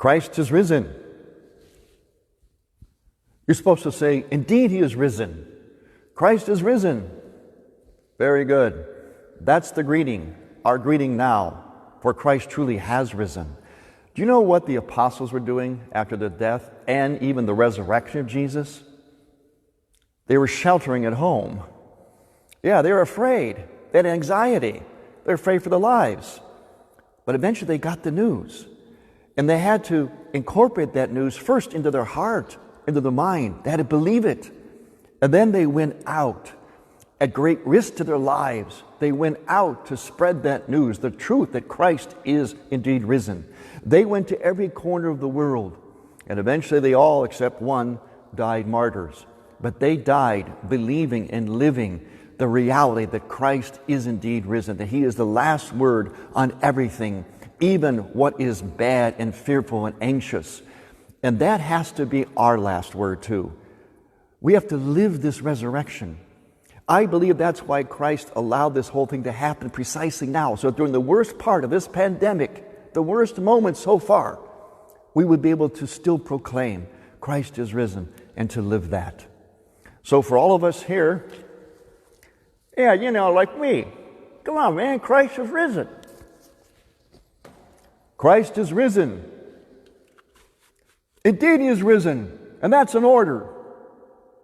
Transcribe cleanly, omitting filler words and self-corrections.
Christ is risen. You're supposed to say, indeed he is risen. Christ is risen. Very good. That's the greeting, our greeting now, for Christ truly has risen. Do you know what the apostles were doing after the death and even the resurrection of Jesus? They were sheltering at home. Yeah, they were afraid. They had anxiety. They were afraid for their lives. But eventually they got the news. And they had to incorporate that news first into their heart, into the mind. They had to believe it. And then they went out at great risk to their lives. They went out to spread that news, the truth that Christ is indeed risen. They went to every corner of the world. And eventually they all, except one, died martyrs. But they died believing and living the reality that Christ is indeed risen, that he is the last word on everything, even what is bad and fearful and anxious. And that has to be our last word too. We have to live this resurrection. I believe that's why Christ allowed this whole thing to happen precisely now. So during the worst part of this pandemic, the worst moment so far, we would be able to still proclaim Christ is risen and to live that. So for all of us here, yeah, like me, come on, man, Christ is risen. Christ is risen. Indeed, he is risen. And that's an order.